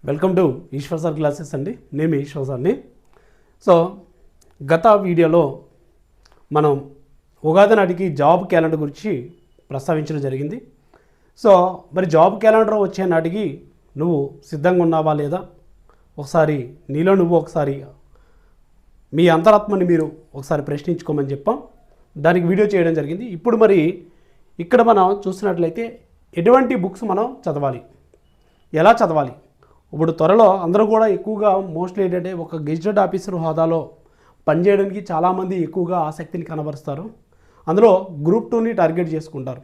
Welcome to Eshwar sir classes అండి. నేను మీ ఈశ్వర్ సార్ని. సో గత వీడియోలో మనం ఉగాది నాటికి జాబ్ క్యాలెండర్ గురించి ప్రస్తావించడం జరిగింది. సో మరి జాబ్ క్యాలెండర్ వచ్చే నాటికి నువ్వు సిద్ధంగా ఉన్నావా లేదా ఒకసారి నీలో నువ్వు ఒకసారి మీ అంతరాత్మని మీరు ఒకసారి ప్రశ్నించుకోమని చెప్పాం. దానికి వీడియో చేయడం జరిగింది. ఇప్పుడు మరి ఇక్కడ మనం చూసినట్లయితే ఎటువంటి బుక్స్ మనం చదవాలి, ఎలా చదవాలి? ఇప్పుడు త్వరలో అందరూ కూడా ఎక్కువగా మోస్ట్లీ ఏంటంటే ఒక గెజిటెడ్ ఆఫీసర్ హోదాలో పనిచేయడానికి చాలామంది ఎక్కువగా ఆసక్తిని కనబరుస్తారు. అందులో గ్రూప్ 2ని టార్గెట్ చేసుకుంటారు.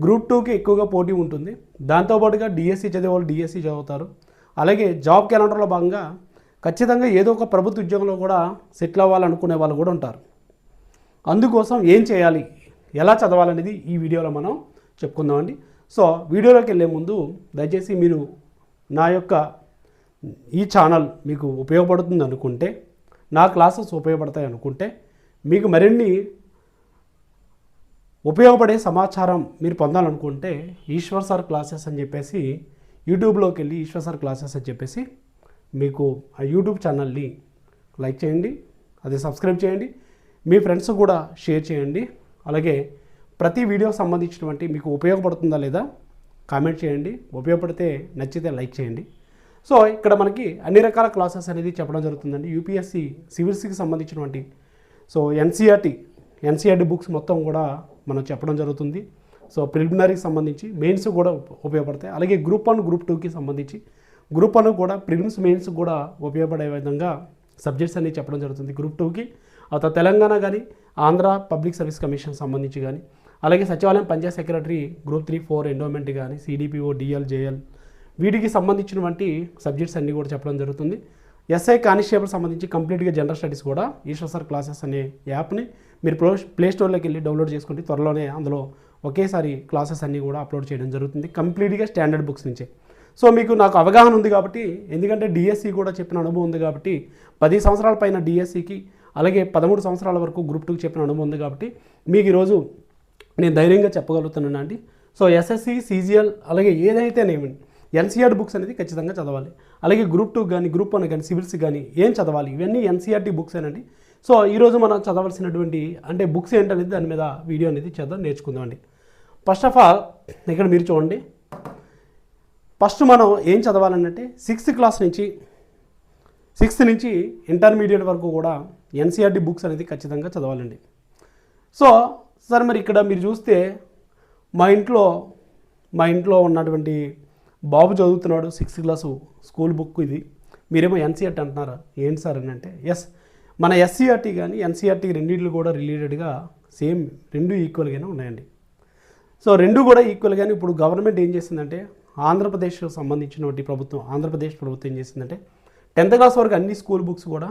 గ్రూప్ 2కి ఎక్కువగా పోటీ ఉంటుంది. దాంతోపాటుగా డిఎస్సి చదివేవాళ్ళు డిఎస్సి చదువుతారు. అలాగే జాబ్ క్యాలెండర్లో భాగంగా ఖచ్చితంగా ఏదో ఒక ప్రభుత్వ ఉద్యోగంలో కూడా సెటిల్ అవ్వాలనుకునే వాళ్ళు కూడా ఉంటారు. అందుకోసం ఏం చేయాలి, ఎలా చదవాలనేది ఈ వీడియోలో మనం చెప్పుకుందామండి. సో వీడియోలోకి వెళ్ళే ముందు దయచేసి మీరు నా యొక్క ఈ ఛానల్ మీకు ఉపయోగపడుతుంది అనుకుంటే, నా క్లాసెస్ ఉపయోగపడతాయి అనుకుంటే, మీకు మరిన్ని ఉపయోగపడే సమాచారం మీరు పొందాలనుకుంటే ఈశ్వర్ సార్ క్లాసెస్ అని చెప్పేసి యూట్యూబ్లోకి వెళ్ళి ఈశ్వర్ సార్ క్లాసెస్ అని చెప్పేసి మీకు ఆ యూట్యూబ్ ఛానల్ని లైక్ చేయండి, అది సబ్స్క్రైబ్ చేయండి, మీ ఫ్రెండ్స్ కూడా షేర్ చేయండి. అలాగే ప్రతి వీడియో సంబంధించినటువంటి మీకు ఉపయోగపడుతుందా లేదా కామెంట్ చేయండి. ఉపయోగపడితే నచ్చితే లైక్ చేయండి. సో ఇక్కడ మనకి అన్ని రకాల క్లాసెస్ అనేది చెప్పడం జరుగుతుందండి. యూపీఎస్సి సివిల్స్కి సంబంధించినటువంటి సో ఎన్సీఆర్టీ బుక్స్ మొత్తం కూడా మనం చెప్పడం జరుగుతుంది. సో ప్రిలిమినరీకి సంబంధించి మెయిన్స్ కూడా ఉపయోగపడతాయి. అలాగే గ్రూప్ 1 గ్రూప్ 2కి సంబంధించి గ్రూప్ 1 కూడా ప్రిలిమ్స్ మెయిన్స్ కూడా ఉపయోగపడే విధంగా సబ్జెక్ట్స్ అనేవి చెప్పడం జరుగుతుంది. గ్రూప్ 2కి అత తెలంగాణ కానీ ఆంధ్ర పబ్లిక్ సర్వీస్ కమిషన్ సంబంధించి కానీ, అలాగే సచివాలయం పంచాయత్ సెక్రటరీ గ్రూప్ 3, 4 ఎండోమెంట్ కానీ, సిడిపిఓ, డిఎల్, జేఎల్ వీటికి సంబంధించినటువంటి సబ్జెక్ట్స్ అన్నీ కూడా చెప్పడం జరుగుతుంది. ఎస్ఐ కానిస్టేబుల్ సంబంధించి కంప్లీట్గా జనరల్ స్టడీస్ కూడా ఈశ్వర్ సార్ క్లాసెస్ అనే యాప్ని మీరు ప్లే స్టోర్లోకి వెళ్ళి డౌన్లోడ్ చేసుకుంటే త్వరలోనే అందులో ఒకేసారి క్లాసెస్ అన్నీ కూడా అప్లోడ్ చేయడం జరుగుతుంది, కంప్లీట్గా స్టాండర్డ్ బుక్స్ నుంచే. సో మీకు నాకు అవగాహన ఉంది కాబట్టి, ఎందుకంటే డిఎస్సి కూడా చెప్పిన అనుభవం ఉంది కాబట్టి, 10 సంవత్సరాల పైన డిఎస్సికి అలాగే 13 సంవత్సరాల వరకు గ్రూప్ 2కి చెప్పిన అనుభవం ఉంది కాబట్టి మీకు ఈరోజు నేను ధైర్యంగా చెప్పగలుగుతున్నాను అండి. సో ఎస్ఎస్సి, సిజిఎల్ అలాగే ఏదైతేనేమి ఎన్సీఆర్టీ బుక్స్ అనేది ఖచ్చితంగా చదవాలి. అలాగే గ్రూప్ 2 కానీ గ్రూప్ 1 కానీ సివిల్స్ కానీ ఏం చదవాలి, ఇవన్నీ ఎన్సీఆర్టీ బుక్స్ ఏనండి. సో ఈరోజు మనం చదవాల్సినటువంటి అంటే బుక్స్ ఏంటనేది దాని మీద వీడియో అనేది చేద్దాం, నేర్చుకుందామండి. ఫస్ట్ ఆఫ్ ఆల్ ఇక్కడ మీరు చూడండి, ఫస్ట్ మనం ఏం చదవాలంటే 6th నుంచి ఇంటర్మీడియట్ వరకు కూడా ఎన్సీఆర్టీ బుక్స్ అనేది ఖచ్చితంగా చదవాలండి. సో సార్ మరి ఇక్కడ మీరు చూస్తే మా ఇంట్లో ఉన్నటువంటి బాబు చదువుతున్నాడు 6th క్లాసు స్కూల్ బుక్ ఇది, మీరేమో ఎన్సీఆర్టీ అంటున్నారా ఏంటి సార్ అని అంటే, ఎస్ మన ఎస్సీఆర్టీ కానీ ఎన్సీఆర్టీ రెండింటిలో కూడా రిలేటెడ్గా సేమ్ రెండు ఈక్వల్గానే ఉన్నాయండి. సో రెండు కూడా ఈక్వల్గానే ఇప్పుడు గవర్నమెంట్ ఏం చేసిందంటే ఆంధ్రప్రదేశ్ సంబంధించినటువంటి ఆంధ్రప్రదేశ్ ప్రభుత్వం ఏం చేసిందంటే 10th క్లాస్ వరకు అన్ని స్కూల్ బుక్స్ కూడా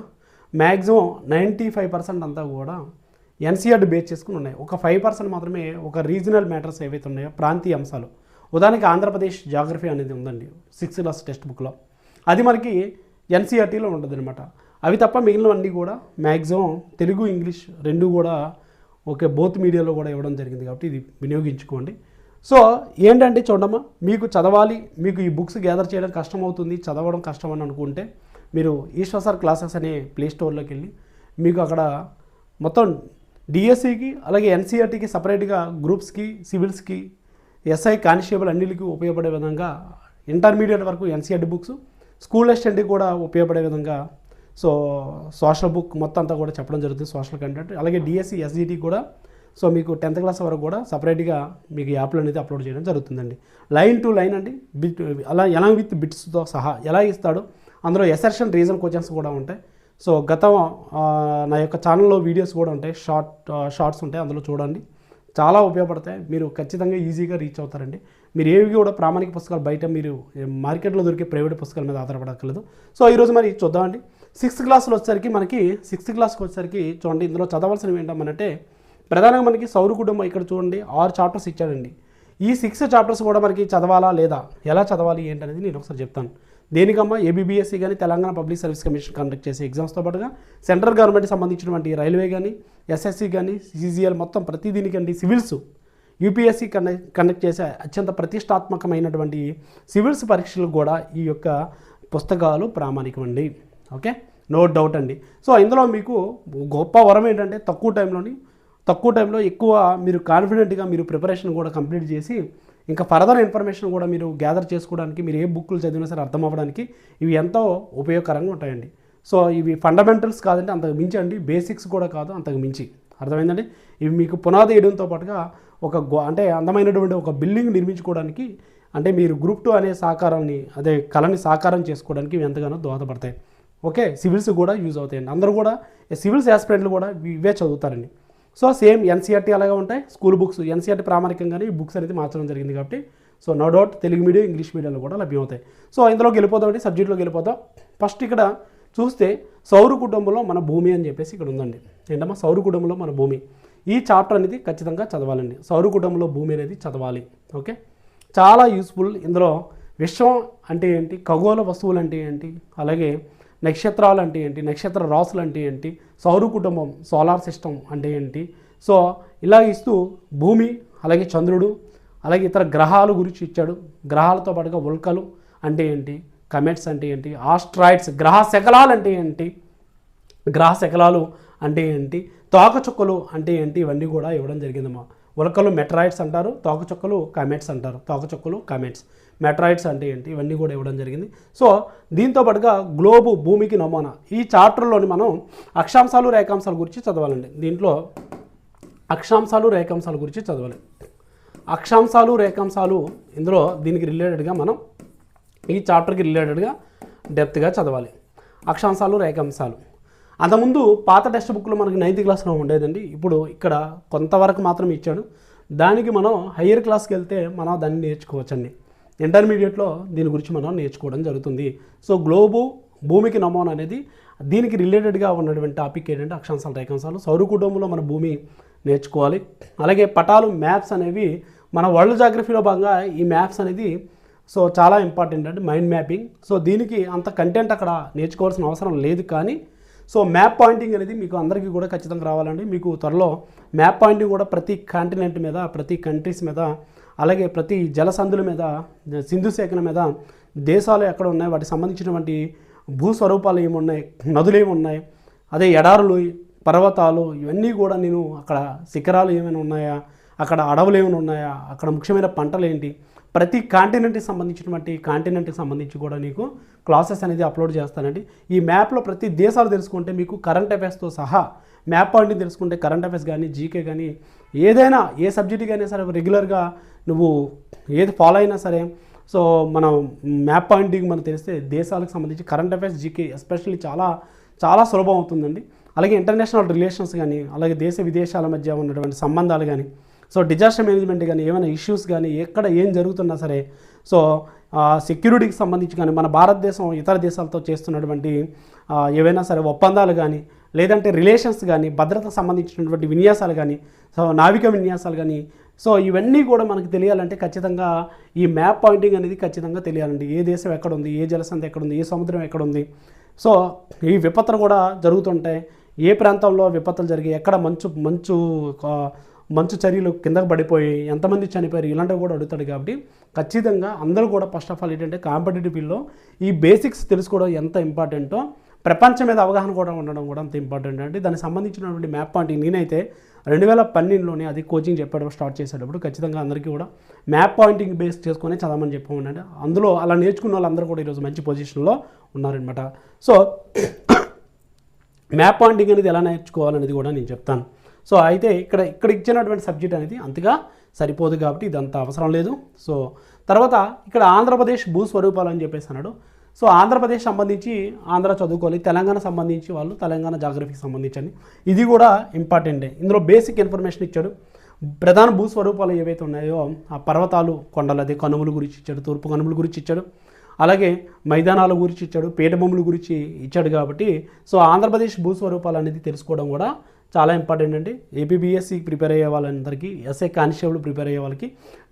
మ్యాక్సిమం 95% అంతా కూడా ఎన్సీఆర్టీ బేస్ చేసుకుని ఉన్నాయి. ఒక 5% మాత్రమే ఒక రీజనల్ మ్యాటర్స్ ఏవైతే ఉన్నాయో ప్రాంతీయ అంశాలు, ఉదాహరణకి ఆంధ్రప్రదేశ్ జాగ్రఫీ అనేది ఉందండి 6th క్లాస్ టెక్స్ట్ బుక్లో, అది మనకి ఎన్సీఆర్టీలో ఉంటుంది అనమాట. అవి తప్ప మిగిలినవన్నీ కూడా మ్యాక్సిమం తెలుగు ఇంగ్లీష్ రెండు కూడా ఒకే బోత్ మీడియాలో కూడా ఇవ్వడం జరిగింది కాబట్టి ఇది వినియోగించుకోండి. సో ఏంటంటే చూడమ్మా, మీకు చదవాలి, మీకు ఈ బుక్స్ గ్యాదర్ చేయడం కష్టం అవుతుంది, చదవడం కష్టం అని అనుకుంటే మీరు ఈశ్వర్ సార్ క్లాసెస్ అనే ప్లే స్టోర్లోకి వెళ్ళి మీకు అక్కడ మొత్తం డిఎస్సికి అలాగే ఎన్సీఆర్టీకి సపరేట్గా గ్రూప్స్కి, సివిల్స్కి, ఎస్ఐ కానిస్టేబుల్ అన్నిటికీ ఉపయోగపడే విధంగా ఇంటర్మీడియట్ వరకు ఎన్సీఆర్టీ బుక్స్, స్కూల్ అసిస్టెంట్కి కూడా ఉపయోగపడే విధంగా సో సోషల్ బుక్ మొత్తం అంతా కూడా చెప్పడం జరుగుతుంది, సోషల్ కంటెంట్. అలాగే డిఎస్సి, ఎస్జిటి కూడా సో మీకు 10th క్లాస్ వరకు కూడా సపరేట్గా మీకు యాప్లు అనేది అప్లోడ్ చేయడం జరుగుతుందండి. లైన్ టు లైన్ అండి, బిట్ అలా ఎలా విత్ బిట్స్తో సహా ఎలా ఇస్తాడో అందులో ఎసర్షన్ రీజన్ క్వశ్చన్స్ కూడా ఉంటాయి. సో నా యొక్క ఛానల్లో వీడియోస్ కూడా ఉంటాయి, షార్ట్స్ ఉంటాయి, అందులో చూడండి, చాలా ఉపయోగపడతాయి. మీరు ఖచ్చితంగా ఈజీగా రీచ్ అవుతారండి. మీరు ఏవి కూడా ప్రామాణిక పుస్తకాలు బయట మీరు మార్కెట్లో దొరికే ప్రైవేట్ పుస్తకాల మీద ఆధారపడక్కర్లేదు. సో ఈరోజు మరి చూద్దామండి. 6th క్లాస్లో వచ్చేసరికి మనకి 6th క్లాస్కి వచ్చేసరికి చూడండి, ఇందులో చదవాల్సినవి ఏంటంటే ప్రధానంగా మనకి సౌర కుటుంబం ఇక్కడ చూడండి 6 చాప్టర్స్ ఇచ్చాడండి. ఈ 6 చాప్టర్స్ కూడా మనకి చదవాలా లేదా, ఎలా చదవాలి ఏంటనేది నేను ఒకసారి చెప్తాను. దేనికమ్మా ఏబీబీఎస్సీ కానీ Telangana public service commission conduct చేసే ఎగ్జామ్స్తో పాటుగా సెంట్రల్ గవర్నమెంట్కి సంబంధించినటువంటి రైల్వే కానీ, ఎస్ఎస్సి కానీ, సిజిఎల్ మొత్తం ప్రతి దీనికండి, సివిల్స్ యూపీఎస్సీ కండక్ట్ చేసే అత్యంత ప్రతిష్టాత్మకమైనటువంటి సివిల్స్ పరీక్షలు కూడా ఈ యొక్క పుస్తకాలు ప్రామాణికమండి. ఓకే, నో డౌట్ అండి. సో ఇందులో మీకు గొప్ప వరం ఏంటంటే తక్కువ టైంలో ఎక్కువ మీరు కాన్ఫిడెంట్గా మీరు ప్రిపరేషన్ కూడా కంప్లీట్ చేసి ఇంకా ఫర్దర్ ఇన్ఫర్మేషన్ కూడా మీరు గ్యాదర్ చేసుకోవడానికి, మీరు ఏ బుక్లు చదివినా సరే అర్థం అవ్వడానికి ఇవి ఎంతో ఉపయోగకరంగా ఉంటాయండి. సో ఇవి ఫండమెంటల్స్ కాదంటే అంతకు మించి అండి, బేసిక్స్ కూడా కాదు అంతకు మించి. అర్థమైందండి? ఇవి మీకు పునాది వేయడంతో పాటుగా అంటే అందమైనటువంటి ఒక బిల్డింగ్ నిర్మించుకోవడానికి, అంటే మీరు గ్రూప్ 2 అనే కళని సాకారం చేసుకోవడానికి ఇవి ఎంతగానో దోహదపడతాయి. ఓకే, సివిల్స్ కూడా యూజ్ అవుతాయండి. అందరూ కూడా సివిల్స్ యాస్పిరెంట్లు కూడా ఇవే చదువుతారండి. సో సేమ్ ఎన్సీఆర్టీ అలాగే ఉంటాయి. స్కూల్ బుక్స్ ఎన్సీఆర్టీ ప్రామాణికంగానే ఈ బుక్స్ అనేది మార్చడం జరిగింది కాబట్టి so no doubt Telugu medium, English మీడియంలో కూడా లభ్యమవుతాయి. సో ఇందులోకి వెళ్ళిపోతామండి, సబ్జెక్టులోకి వెళ్ళిపోతాం. ఫస్ట్ ఇక్కడ చూస్తే సౌర కుటుంబంలో మన భూమి అని చెప్పేసి ఇక్కడ ఉందండి. ఏంటమ్మా, సౌర కుటుంబంలో మన భూమి. ఈ చాప్టర్ అనేది ఖచ్చితంగా చదవాలండి. సౌర కుటుంబంలో భూమి అనేది చదవాలి. ఓకే, చాలా యూస్ఫుల్. ఇందులో విశ్వం అంటే ఏంటి, ఖగోళ వస్తువులు అంటే ఏంటి, అలాగే నక్షత్రాలు అంటే ఏంటి, నక్షత్ర రాసులు అంటే ఏంటి, సౌర కుటుంబం సోలార్ సిస్టమ్ అంటే ఏంటి, సో ఇలా ఇస్తూ భూమి, అలాగే చంద్రుడు, అలాగే ఇతర గ్రహాల గురించి ఇచ్చాడు. గ్రహాలతో పాటుగా ఉల్కలు అంటే ఏంటి, కమెట్స్ అంటే ఏంటి, ఆస్ట్రాయిడ్స్ గ్రహ శకలాలు అంటే ఏంటి, గ్రహ శకలాలు అంటే ఏంటి, తోకచుక్కలు అంటే ఏంటి, ఇవన్నీ కూడా ఇవ్వడం జరిగిందమ్మా. ఉల్కలు మెట్రాయిడ్స్ అంటారు, తోకచుక్కలు కమెట్స్ అంటారు. తోకచుక్కలు కమెట్స్, మెట్రాయిడ్స్ అంటే ఏంటి, ఇవన్నీ కూడా ఇవ్వడం జరిగింది. సో దీంతో పాటుగా గ్లోబు, భూమికి నమూనా. ఈ చాప్టర్లోని మనం అక్షాంశాలు రేఖాంశాల గురించి చదవాలండి. దీంట్లో అక్షాంశాలు రేఖాంశాల గురించి చదవాలి. అక్షాంశాలు రేఖాంశాలు ఇందులో దీనికి రిలేటెడ్గా మనం ఈ చాప్టర్కి రిలేటెడ్గా డెప్త్గా చదవాలి. అక్షాంశాలు రేఖాంశాలు అంతకుముందు పాత టెక్స్ట్ బుక్లో మనకి 9th క్లాస్లో ఉండేదండి. ఇప్పుడు ఇక్కడ కొంతవరకు మాత్రం ఇచ్చాడు. దానికి మనం హయ్యర్ క్లాస్కి వెళ్తే మనం దాన్ని నేర్చుకోవచ్చండి. ఇంటర్మీడియట్లో దీని గురించి మనం నేర్చుకోవడం జరుగుతుంది. సో గ్లోబు, భూమికి నమూనా అనేది దీనికి రిలేటెడ్గా ఉన్నటువంటి టాపిక్ ఏంటంటే అక్షాంశాలు రేఖాంశాలు. సౌర కుటుంబంలో మన భూమి నేర్చుకోవాలి. అలాగే పటాలు, మ్యాప్స్ అనేవి మన వరల్డ్ జాగ్రఫీలో భాగంగా ఈ మ్యాప్స్ అనేది సో చాలా ఇంపార్టెంట్ అండి, మైండ్ మ్యాపింగ్. సో దీనికి అంత కంటెంట్ అక్కడ నేర్చుకోవాల్సిన అవసరం లేదు. కానీ సో మ్యాప్ పాయింటింగ్ అనేది మీకు అందరికీ కూడా ఖచ్చితంగా రావాలండి. మీకు త్వరలో మ్యాప్ పాయింటింగ్ కూడా ప్రతి కాంటినెంట్ మీద, ప్రతి కంట్రీస్ మీద, అలాగే ప్రతి జలసంధుల మీద, సింధు సేకరణ మీద, దేశాలు ఎక్కడ ఉన్నాయి, వాటికి సంబంధించినటువంటి భూస్వరూపాలు ఏమున్నాయి, నదులు ఏమున్నాయి, అదే ఎడారులు, పర్వతాలు, ఇవన్నీ కూడా నేను అక్కడ శిఖరాలు ఏమైనా ఉన్నాయా, అక్కడ అడవులు ఏమైనా ఉన్నాయా, అక్కడ ముఖ్యమైన పంటలు ఏంటి, ప్రతి కాంటినెంట్కి సంబంధించి కూడా నీకు క్లాసెస్ అనేది అప్లోడ్ చేస్తానండి. ఈ మ్యాప్లో ప్రతి దేశాలు తెలుసుకుంటే మీకు కరెంట్ అఫైర్స్తో సహా మ్యాప్ పాయింటింగ్ తెలుసుకుంటే కరెంట్ అఫైర్స్ కానీ, జీకే కానీ, ఏదైనా ఏ సబ్జెక్ట్ కానీ సరే రెగ్యులర్గా నువ్వు ఏది ఫాలో అయినా సరే సో మనం మ్యాప్ పాయింటింగ్ మనకు తెలిస్తే దేశాలకు సంబంధించి కరెంట్ అఫైర్స్, జీకే ఎస్పెషల్లీ చాలా చాలా సులభం అవుతుందండి. అలాగే ఇంటర్నేషనల్ రిలేషన్స్ కానీ, అలాగే దేశ విదేశాల మధ్య ఉన్నటువంటి సంబంధాలు కానీ, సో డిజాస్టర్ మేనేజ్మెంట్ కానీ, ఏమైనా ఇష్యూస్ కానీ, ఎక్కడ ఏం జరుగుతున్నా సరే, సో సెక్యూరిటీకి సంబంధించి కానీ, మన భారతదేశం ఇతర దేశాలతో చేస్తున్నటువంటి ఏవైనా సరే ఒప్పందాలు కానీ, లేదంటే రిలేషన్స్ కానీ, భద్రతకు సంబంధించినటువంటి విన్యాసాలు కానీ, సో నావిక విన్యాసాలు కానీ, సో ఇవన్నీ కూడా మనకు తెలియాలంటే ఖచ్చితంగా ఈ మ్యాప్ పాయింటింగ్ అనేది ఖచ్చితంగా తెలియాలండి. ఏ దేశం ఎక్కడ ఉంది, ఏ జలసంధి ఎక్కడ ఉంది, ఏ సముద్రం ఎక్కడ ఉంది, సో ఈ విపత్తులు కూడా జరుగుతుంటాయి, ఏ ప్రాంతంలో విపత్తులు జరిగి, ఎక్కడ మంచు చర్యలు కిందకు పడిపోయి ఎంతమంది చనిపోయారు, ఇలాంటివి కూడా అడుగుతాడు. కాబట్టి ఖచ్చితంగా అందరూ కూడా ఫస్ట్ ఆఫ్ ఆల్ ఏంటంటే కాంపిటేటివ్ ఫీల్డ్లో ఈ బేసిక్స్ తెలుసుకోవడం ఎంత ఇంపార్టెంటో, ప్రపంచం మీద అవగాహన కూడా ఉండడం కూడా అంత ఇంపార్టెంట్ అండి. దానికి సంబంధించినటువంటి మ్యాప్ పాయింటింగ్ నేనైతే 2012లోనే అది కోచింగ్ చెప్పడం స్టార్ట్ చేసేటప్పుడు ఖచ్చితంగా అందరికీ కూడా మ్యాప్ పాయింటింగ్ బేస్ చేసుకొని చదవమని చెప్పామండి. అందులో అలా నేర్చుకున్న వాళ్ళందరూ కూడా ఈరోజు మంచి పొజిషన్లో ఉన్నారనమాట. సో మ్యాప్ పాయింటింగ్ అనేది ఎలా నేర్చుకోవాలనేది కూడా నేను చెప్తాను. సో అయితే ఇక్కడ ఇచ్చినటువంటి సబ్జెక్ట్ అనేది అంతగా సరిపోదు కాబట్టి ఇదంతా అవసరం లేదు. సో తర్వాత ఇక్కడ ఆంధ్రప్రదేశ్ భూస్వరూపాలు అని చెప్పేసి అన్నాడు. సో ఆంధ్రప్రదేశ్ సంబంధించి ఆంధ్ర చదువుకోవాలి, తెలంగాణ సంబంధించి వాళ్ళు తెలంగాణ జాగ్రఫీకి సంబంధించండి. ఇది కూడా ఇంపార్టెంటే. ఇందులో బేసిక్ ఇన్ఫర్మేషన్ ఇచ్చాడు. ప్రధాన భూస్వరూపాలు ఏవైతే ఉన్నాయో ఆ పర్వతాలు, కొండలు, అదే కనుమల గురించి ఇచ్చాడు, తూర్పు కనుమల గురించి ఇచ్చాడు, అలాగే మైదానాల గురించి ఇచ్చాడు, పీఠభూముల గురించి ఇచ్చాడు. కాబట్టి సో ఆంధ్రప్రదేశ్ భూస్వరూపాలు అనేది తెలుసుకోవడం కూడా చాలా ఇంపార్టెంట్ అండి. ఏపీబీఎస్సీకి ప్రిపేర్ అయ్యే వాళ్ళందరికీ, ఎస్ఐ కానిస్టేబుల్ ప్రిపేర్ అయ్యే వాళ్ళకి,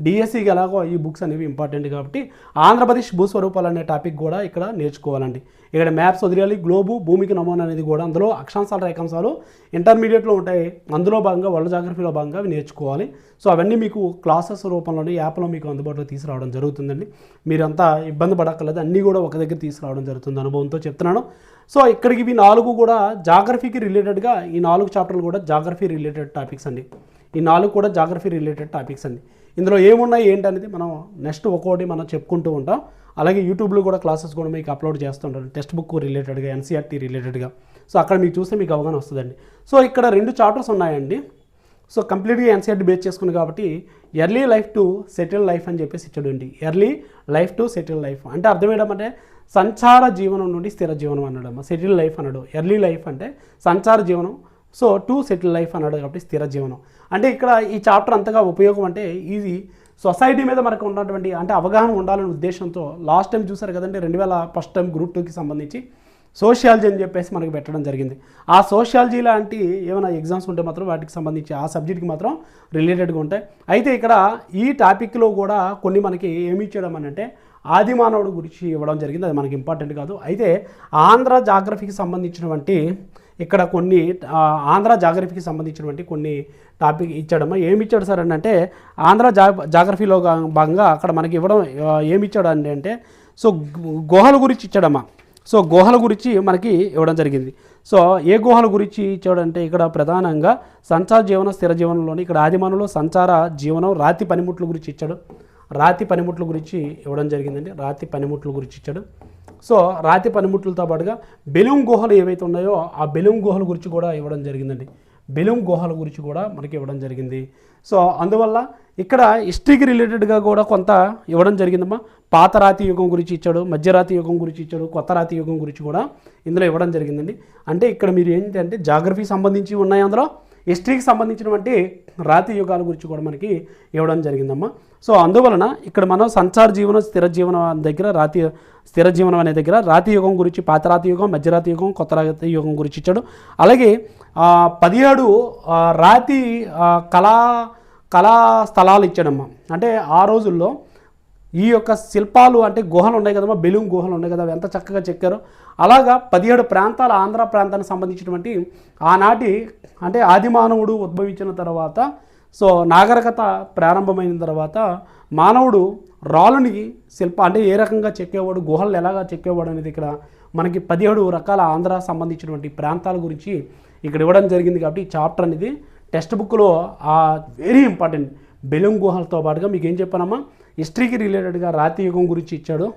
డిఎస్సికి ఎలాగో ఈ బుక్స్ అనేవి ఇంపార్టెంట్ కాబట్టి ఆంధ్రప్రదేశ్ భూస్వరూపాలు అనే టాపిక్ కూడా ఇక్కడ నేర్చుకోవాలండి. ఇక్కడ మ్యాప్స్ వదిలేయాలి, గ్లోబు, భూమికి నమూనా అనేది కూడా అందులో అక్షాంశాలు రేఖాంశాలు ఇంటర్మీడియట్లో ఉంటాయి. అందులో భాగంగా వరల్డ్ జాగ్రఫీలో భాగంగా అవి నేర్చుకోవాలి. సో అవన్నీ మీకు క్లాసెస్ రూపంలోనే యాప్లో మీకు అందుబాటులో తీసుకురావడం జరుగుతుందండి. మీరంతా ఇబ్బంది పడక్కర్లేదు, అన్నీ కూడా ఒక దగ్గర తీసుకురావడం జరుగుతుంది, అనుభవంతో చెప్తున్నాను. సో ఇక్కడికి ఇవి 4 కూడా జాగ్రఫీకి రిలేటెడ్గా, ఈ 4 చాప్టర్లు కూడా జాగ్రఫీ రిలేటెడ్ టాపిక్స్ అండి. ఈ 4 కూడా జాగ్రఫీ రిలేటెడ్ టాపిక్స్ అండి. ఇందులో ఏమున్నాయి ఏంటనేది మనం నెక్స్ట్ ఒక్కొక్కటి మనం చెప్పుకుంటూ ఉంటాం. అలాగే యూట్యూబ్లో కూడా క్లాసెస్ కూడా మీకు అప్లోడ్ చేస్తుంటారు, టెక్స్ట్ బుక్ రిలేటెడ్గా, ఎన్సీఆర్టీ రిలేటెడ్గా. సో అక్కడ మీకు చూస్తే మీకు అవగాహన వస్తుందండి. సో ఇక్కడ 2 చాప్టర్స్ ఉన్నాయండి. సో కంప్లీట్గా ఎన్సీఆర్టీ బేస్ చేసుకుని కాబట్టి early life to settle life అని చెప్పేసి ఇచ్చాడండి. Early life to settle life అంటే అర్థం ఏంటంటే సంచార జీవనం నుండి స్థిర జీవనం అన్నాడమ్మ. సెటిల్ లైఫ్ అన్నాడు. ఎర్లీ లైఫ్ అంటే సంచార జీవనం, సో టు సెటిల్ లైఫ్ అన్నాడు కాబట్టి స్థిర జీవనం. అంటే ఇక్కడ ఈ చాప్టర్ అంతగా ఉపయోగం అంటే ఇది సొసైటీ మీద మనకు ఉన్నటువంటి అంటే అవగాహన ఉండాలనే ఉద్దేశంతో లాస్ట్ టైం చూసారు కదండి, 2001 టైం గ్రూప్ 2కి సంబంధించి సోషియాలజీ అని చెప్పేసి మనకు పెట్టడం జరిగింది. ఆ సోషియాలజీ లాంటి ఏమైనా ఎగ్జామ్స్ ఉంటే మాత్రం వాటికి సంబంధించి ఆ సబ్జెక్ట్కి మాత్రం రిలేటెడ్గా ఉంటాయి. అయితే ఇక్కడ ఈ టాపిక్లో కూడా కొన్ని మనకి ఏమి ఇచ్చడం అని అంటే ఆది మానవుడు గురించి ఇవ్వడం జరిగింది. అది మనకి ఇంపార్టెంట్ కాదు. అయితే ఆంధ్ర జాగ్రఫీకి సంబంధించినటువంటి ఇక్కడ కొన్ని ఆంధ్ర జాగ్రఫీకి సంబంధించినటువంటి కొన్ని టాపిక్ ఇచ్చాడమ్మా. ఏమి ఇచ్చాడు సార్ అంటే ఆంధ్ర జాగ్రఫీలో భాగంగా అక్కడ మనకి ఇవ్వడం ఏమి ఇచ్చాడు అంటే సో గుహల గురించి ఇచ్చాడమ్మా. సో గుహల గురించి మనకి ఇవ్వడం జరిగింది. సో ఏ గుహల గురించి ఇచ్చాడంటే ఇక్కడ ప్రధానంగా సంచార జీవనం, స్థిర జీవనంలోని ఇక్కడ ఆదిమానంలో సంచార జీవనం, రాతి పనిముట్ల గురించి ఇచ్చాడు. రాతి పనిముట్ల గురించి ఇవ్వడం జరిగిందండి. రాతి పనిముట్ల గురించి ఇచ్చాడు. సో రాతి పనిముట్లతో పాటుగా బెలూమ్ గుహలు ఏవైతే ఉన్నాయో ఆ బెలూమ్ గుహల గురించి కూడా ఇవ్వడం జరిగిందండి. బెలూమ్ గుహల గురించి కూడా మనకి ఇవ్వడం జరిగింది. సో అందువల్ల ఇక్కడ హిస్టరీకి రిలేటెడ్గా కూడా కొంత ఇవ్వడం జరిగిందమ్మా. పాత రాతి యుగం గురించి ఇచ్చాడు, మధ్యరాతి యుగం గురించి ఇచ్చాడు, కొత్త రాతి యుగం గురించి కూడా ఇందులో ఇవ్వడం జరిగిందండి. అంటే ఇక్కడ మీరు ఏంటంటే జాగ్రఫీకి సంబంధించి ఉన్నాయి, అందులో హిస్టరీకి సంబంధించినటువంటి రాతి యుగాల గురించి కూడా మనకి ఇవ్వడం జరిగిందమ్మా. సో అందువలన ఇక్కడ మనం సంచార జీవనం, స్థిర జీవనం దగ్గర స్థిర జీవనం అనే దగ్గర రాతి యుగం గురించి, పాత రాతి యుగం, మధ్యరాతి యుగం, కొత్త రాతి యుగం గురించి ఇచ్చాడు. అలాగే 17 రాతి కళా స్థలాలు ఇచ్చాడమ్మా. అంటే ఆ రోజుల్లో ఈ యొక్క శిల్పాలు అంటే గుహలు ఉన్నాయి కదమ్మా, బెలూమ్ గుహలు ఉన్నాయి కదా, అవి ఎంత చక్కగా చెక్కారో అలాగా 17 ప్రాంతాల ఆంధ్ర ప్రాంతానికి సంబంధించినటువంటి ఆనాటి అంటే ఆదిమానవుడు ఉద్భవించిన తర్వాత, సో నాగరికత ప్రారంభమైన తర్వాత మానవుడు రాళ్ళని అంటే ఏ రకంగా చెక్కేవాడు, గుహలు ఎలాగా చెక్కేవాడు అనేది ఇక్కడ మనకి 17 రకాల ఆంధ్ర సంబంధించినటువంటి ప్రాంతాల గురించి ఇక్కడ ఇవ్వడం జరిగింది. కాబట్టి ఈ చాప్టర్ అనేది టెక్స్ట్ బుక్లో వెరీ ఇంపార్టెంట్. బెలూమ్ గుహలతో పాటుగా మీకు ఏం చెప్పానమ్మా, హిస్టరీకి రిలేటెడ్గా రాతి యుగం గురించి ఇచ్చాడు,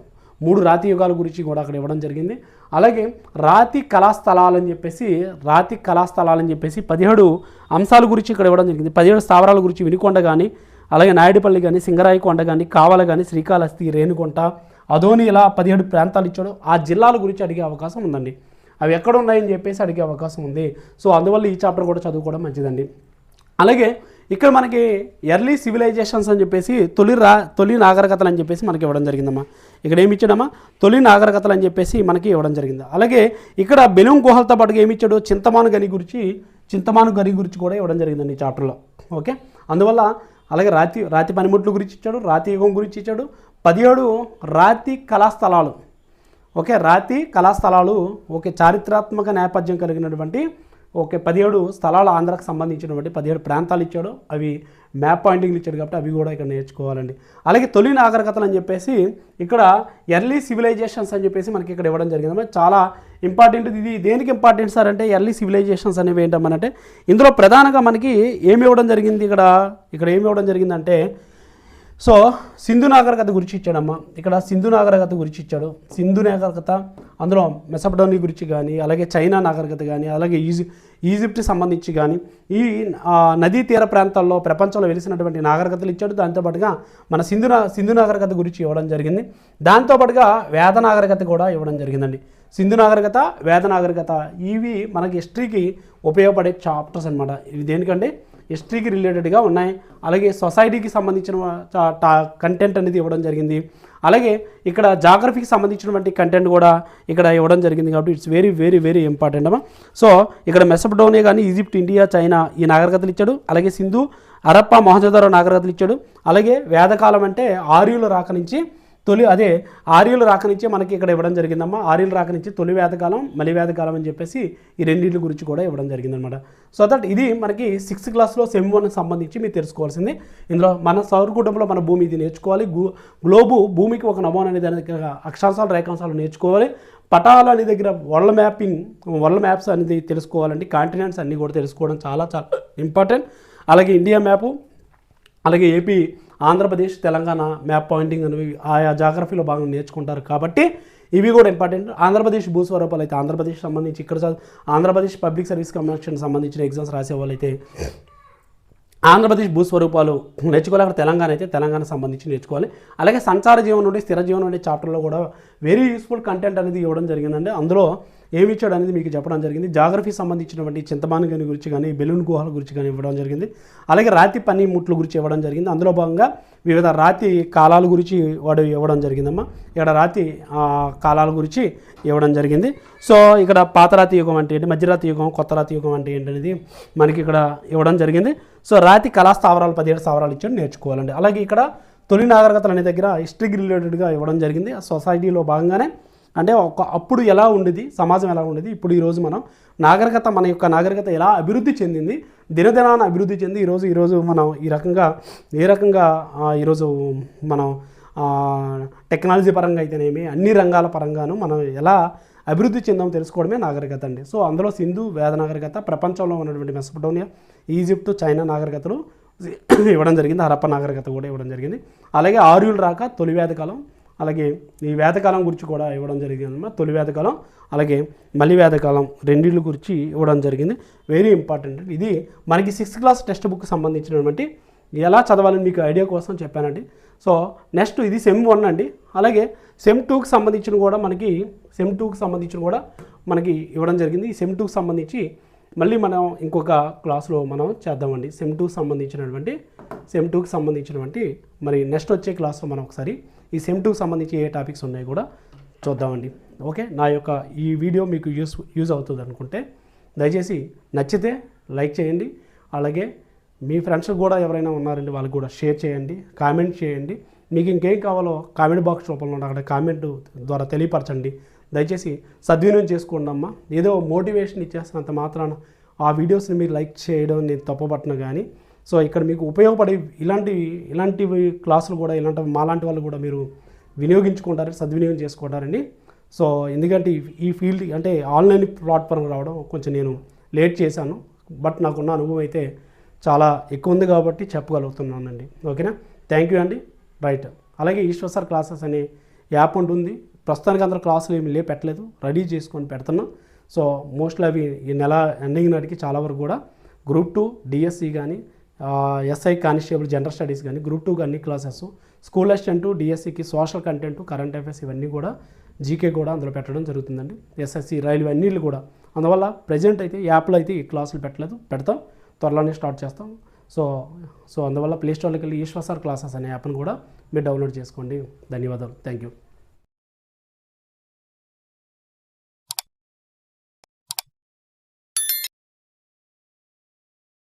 3 రాతి యుగాల గురించి కూడా అక్కడ ఇవ్వడం జరిగింది. అలాగే రాతి కళాస్థలాలని చెప్పేసి 17 అంశాల గురించి ఇక్కడ ఇవ్వడం జరిగింది. 17 స్థావరాల గురించి వినుకొండ కానీ, అలాగే నాయుడుపల్లి కానీ, సింగరాయి కొండ కానీ, కావల కానీ, శ్రీకాళహస్తి, రేణుగుంట, అదోని ఇలా 17 ప్రాంతాలు ఇచ్చాడు. ఆ జిల్లాల గురించి అడిగే అవకాశం ఉందండి. అవి ఎక్కడ ఉన్నాయని చెప్పేసి అడిగే అవకాశం ఉంది. సో అందువల్ల ఈ చాప్టర్ కూడా చదువుకోవడం మంచిదండి. అలాగే ఇక్కడ మనకి ఎర్లీ సివిలైజేషన్స్ అని చెప్పేసి తొలి నాగరికతలు అని చెప్పేసి మనకి ఇవ్వడం జరిగిందమ్మా. ఇక్కడ ఏమి ఇచ్చాడమ్మా, తొలి నాగరికతలు అని చెప్పేసి మనకి ఇవ్వడం జరిగింది. అలాగే ఇక్కడ బెలూమ్ గుహలతో పాటుగా ఏమి ఇచ్చాడు, చింతమాను గని గురించి కూడా ఇవ్వడం జరిగిందండి ఈ చాప్టర్లో. ఓకే, అందువల్ల అలాగే రాతి పనిముట్లు గురించి ఇచ్చాడు, రాతి యుగం గురించి ఇచ్చాడు, 17 రాతి కళాస్థలాలు. ఓకే, రాతి కళాస్థలాలు, ఓకే, చారిత్రాత్మక నేపథ్యం కలిగినటువంటి 17 స్థలాలు ఆంధ్రాకి సంబంధించినటువంటి 17 ప్రాంతాలు ఇచ్చాడు. అవి మ్యాప్ పాయింటింగ్లు ఇచ్చాడు కాబట్టి అవి కూడా ఇక్కడ నేర్చుకోవాలండి. అలాగే తొలి నాగరికతలు అని చెప్పేసి ఇక్కడ ఎర్లీ సివిలైజేషన్స్ అని చెప్పేసి మనకి ఇక్కడ ఇవ్వడం జరిగింది. చాలా ఇంపార్టెంట్. ఇది దేనికి ఇంపార్టెంట్ సార్ అంటే ఎర్లీ సివిలైజేషన్స్ అనేవి ఏంటమ్మనంటే ఇందులో ప్రధానంగా మనకి ఏమి ఇవ్వడం జరిగింది, ఇక్కడ ఏమి ఇవ్వడం జరిగిందంటే సో సింధు నాగరికత గురించి ఇచ్చాడమ్మా. ఇక్కడ సింధు నాగరికత గురించి ఇచ్చాడు. సింధు నాగరికత అందులో మెసపడోనియా గురించి కానీ, అలాగే చైనా నాగరికత కానీ, అలాగే ఈజిప్ట్ సంబంధించి కానీ ఈ నదీ తీర ప్రాంతాల్లో ప్రపంచంలో వెలిసినటువంటి నాగరికతలు ఇచ్చాడు. దాంతోపాటుగా మన సింధు నాగరికత గురించి ఇవ్వడం జరిగింది. దాంతోపాటుగా వేద నాగరికత కూడా ఇవ్వడం జరిగిందండి. సింధు నాగరికత, వేద నాగరికత ఇవి మనకి హిస్టరీకి ఉపయోగపడే చాప్టర్స్ అనమాట. ఇవి దేనికంటే హిస్టరీకి రిలేటెడ్గా ఉన్నాయి. అలాగే సొసైటీకి సంబంధించిన కంటెంట్ అనేది ఇవ్వడం జరిగింది. అలాగే ఇక్కడ జాగ్రఫీకి సంబంధించినటువంటి కంటెంట్ కూడా ఇక్కడ ఇవ్వడం జరిగింది కాబట్టి it's very very very important అమ్మా. సో ఇక్కడ మెసపటోమియా కానీ ఈజిప్ట్, ఇండియా, చైనా ఈ నాగరికతలు ఇచ్చాడు. అలాగే సింధు, హరప్ప, మొహంజోదారో నాగరికతలు ఇచ్చాడు. అలాగే వేదకాలం అంటే ఆర్యుల రాక నుంచి ఆర్యుల రాక నుంచి మనకి ఇక్కడ ఇవ్వడం జరిగిందమ్మా. ఆర్యుల రాక నుంచి తొలి వేదకాలం, మలి వేదకాలం అని చెప్పేసి ఈ రెండింటి గురించి కూడా ఇవ్వడం జరిగిందనమాట. సో దట్ ఇది మనకి 6th క్లాస్లో సెమ్ 1 సంబంధించి మీరు తెలుసుకోవాల్సింది. ఇందులో మన సౌరకూటంలో మన భూమి ఇది నేర్చుకోవాలి. గ్లోబు భూమికి ఒక నమూనా అనేది అక్షాంశాలు రేఖాంశాలు నేర్చుకోవాలి. పటాలు అనే దగ్గర వరల్డ్ మ్యాప్స్ అనేది తెలుసుకోవాలండి. కాంటినెంట్స్ అన్నీ కూడా తెలుసుకోవడం చాలా చాలా ఇంపార్టెంట్. అలాగే ఇండియా మ్యాపు, అలాగే AP, Andhra Pradesh, Telangana map pointing అనేవి ఆయా జాగ్రఫీలో భాగంగా నేర్చుకుంటారు కాబట్టి ఇవి కూడా ఇంపార్టెంట్. ఆంధ్రప్రదేశ్ భూస్వరూపాలు అయితే ఆంధ్రప్రదేశ్ సంబంధించి ఇక్కడ ఆంధ్రప్రదేశ్ పబ్లిక్ సర్వీస్ కమిషన్ సంబంధించిన ఎగ్జామ్స్ రాసే వాళ్ళైతే ఆంధ్రప్రదేశ్ భూస్వరూపాలు నేర్చుకోవాలి. అక్కడ తెలంగాణ అయితే తెలంగాణ సంబంధించి నేర్చుకోవాలి. అలాగే సంచార జీవనం నుండి స్థిర జీవనం అనే చాప్టర్లో కూడా వెరీ యూస్ఫుల్ కంటెంట్ అనేది ఇవ్వడం జరిగిందండి. అందులో ఏమి ఇచ్చాడు అనేది మీకు చెప్పడం జరిగింది. జాగ్రఫీ సంబంధించినటువంటి చింతమానగని గురించి కానీ, బెలూన్ గుహల గురించి కానీ ఇవ్వడం జరిగింది. అలాగే రాతి పనిముట్ల గురించి ఇవ్వడం జరిగింది. అందులో భాగంగా వివిధ రాతి కాలాల గురించి ఇవ్వడం జరిగిందమ్మా. ఇక్కడ రాతి కాలాల గురించి ఇవ్వడం జరిగింది. సో ఇక్కడ పాతరాతి యుగం అంటే ఏంటి, మధ్యరాతి యుగం, కొత్త రాతి యుగం అంటే ఏంటనేది మనకి ఇక్కడ ఇవ్వడం జరిగింది. సో రాతి కళా స్థావరాలు 17 స్థావరాలు ఇచ్చాడు, నేర్చుకోవాలండి. అలాగే ఇక్కడ తొలి నాగరికతలు అనే దగ్గర హిస్టరీకి రిలేటెడ్గా ఇవ్వడం జరిగింది. సొసైటీలో భాగంగానే అంటే అప్పుడు ఎలా ఉండేది, సమాజం ఎలా ఉండేది, ఇప్పుడు ఈరోజు మన యొక్క నాగరికత ఎలా అభివృద్ధి చెందింది, దినదినాన అభివృద్ధి చెంది ఈరోజు మనం ఏ రకంగా ఈరోజు మనం టెక్నాలజీ పరంగా అయితేనేమి అన్ని రంగాల పరంగాను మనం ఎలా అభివృద్ధి చెందామో తెలుసుకోవడమే నాగరికత అండి. సో అందులో సింధు వేద నాగరికత, ప్రపంచంలో ఉన్నటువంటి మెసపటోమియా, ఈజిప్ట్, చైనా నాగరికతలు ఇవ్వడం జరిగింది. హరప్ప నాగరికత కూడా ఇవ్వడం జరిగింది. అలాగే ఆర్యులు రాక తొలి వేదకాలం, అలాగే ఈ వేదకాలం గురించి కూడా ఇవ్వడం జరిగింది. తొలి వేదకాలం అలాగే మలి వేదకాలం రెండింటి గురించి ఇవ్వడం జరిగింది. Very important. ఇది మనకి 6th క్లాస్ టెక్స్ట్ బుక్ సంబంధించినటువంటి ఎలా చదవాలని మీకు ఐడియా కోసం చెప్పానండి. సో నెక్స్ట్ ఇది సెమ్ 1 అండి. అలాగే సెమ్ 2కి సంబంధించిన కూడా మనకి ఇవ్వడం జరిగింది. ఈ సెమ్ 2కి సంబంధించి మళ్ళీ మనం ఇంకొక క్లాస్లో మనం చేద్దామండి. సెమ్ 2కి సంబంధించినటువంటి మరి నెక్స్ట్ వచ్చే క్లాస్లో మనం ఒకసారి ఈ సెమ్ 2కి సంబంధించి ఏ టాపిక్స్ ఉన్నాయో కూడా చూద్దామండి. ఓకే, నా యొక్క ఈ వీడియో మీకు యూజ్ అవుతుంది అనుకుంటే దయచేసి నచ్చితే లైక్ చేయండి. అలాగే మీ ఫ్రెండ్స్ కూడా ఎవరైనా ఉన్నారండి వాళ్ళకి కూడా షేర్ చేయండి, కామెంట్ చేయండి. మీకు ఇంకేం కావాలో కామెంట్ బాక్స్ రూపంలో అక్కడ కామెంట్ ద్వారా తెలియపరచండి. దయచేసి సద్వినియోగం చేసుకోండి అమ్మా. ఏదో మోటివేషన్ ఇచ్చేస్తున్నంత మాత్రాన ఆ వీడియోస్ని మీరు లైక్ చేయడం నేను తప్పుపట్టను కానీ సో ఇక్కడ మీకు ఉపయోగపడే ఇలాంటివి క్లాసులు కూడా మాలాంటి వాళ్ళు కూడా మీరు సద్వినియోగం చేసుకుంటారండి. సో ఎందుకంటే ఈ ఫీల్డ్ అంటే ఆన్లైన్ ప్లాట్ఫామ్ రావడం కొంచెం నేను లేట్ చేశాను. బట్ నాకున్న అనుభవం అయితే చాలా ఎక్కువ ఉంది కాబట్టి చెప్పగలుగుతున్నానండి. ఓకేనా, థ్యాంక్ యూ అండి. రైట్, అలాగే ఈశ్వర్ సార్ క్లాసెస్ అనే యాప్ ఉంటుంది. ప్రస్తుతానికి అందరూ క్లాసులు ఏమి పెట్టలేదు, రెడీ చేసుకొని పెడుతున్నాం. సో మోస్ట్లీ అవి ఈ నెల ఎండింగ్ నాటికి చాలా వరకు కూడా గ్రూప్ 2 డిఎస్సి కానీ, ఎస్ఐ కానిస్టేబుల్ జనరల్ స్టడీస్ కానీ, గ్రూప్ 2 అన్ని క్లాసెస్, స్కూల్ అసిస్టెంట్, డిఎస్సికి సోషల్ కంటెంట్, కరెంట్ అఫైర్స్ ఇవన్నీ కూడా, జీకే కూడా అందులో పెట్టడం జరుగుతుందండి. ఎస్ఎస్సి, రైల్వే అన్నిళ్ళు కూడా. అందువల్ల ప్రజెంట్ అయితే యాప్లో అయితే ఈ క్లాసులు పెడతాం, త్వరలోనే స్టార్ట్ చేస్తాం. సో అందువల్ల ప్లే స్టోర్లోకి వెళ్ళి ఈశ్వర్ సార్ క్లాసెస్ అనే యాప్ను కూడా మీరు డౌన్లోడ్ చేసుకోండి. ధన్యవాదాలు, థ్యాంక్ యూ.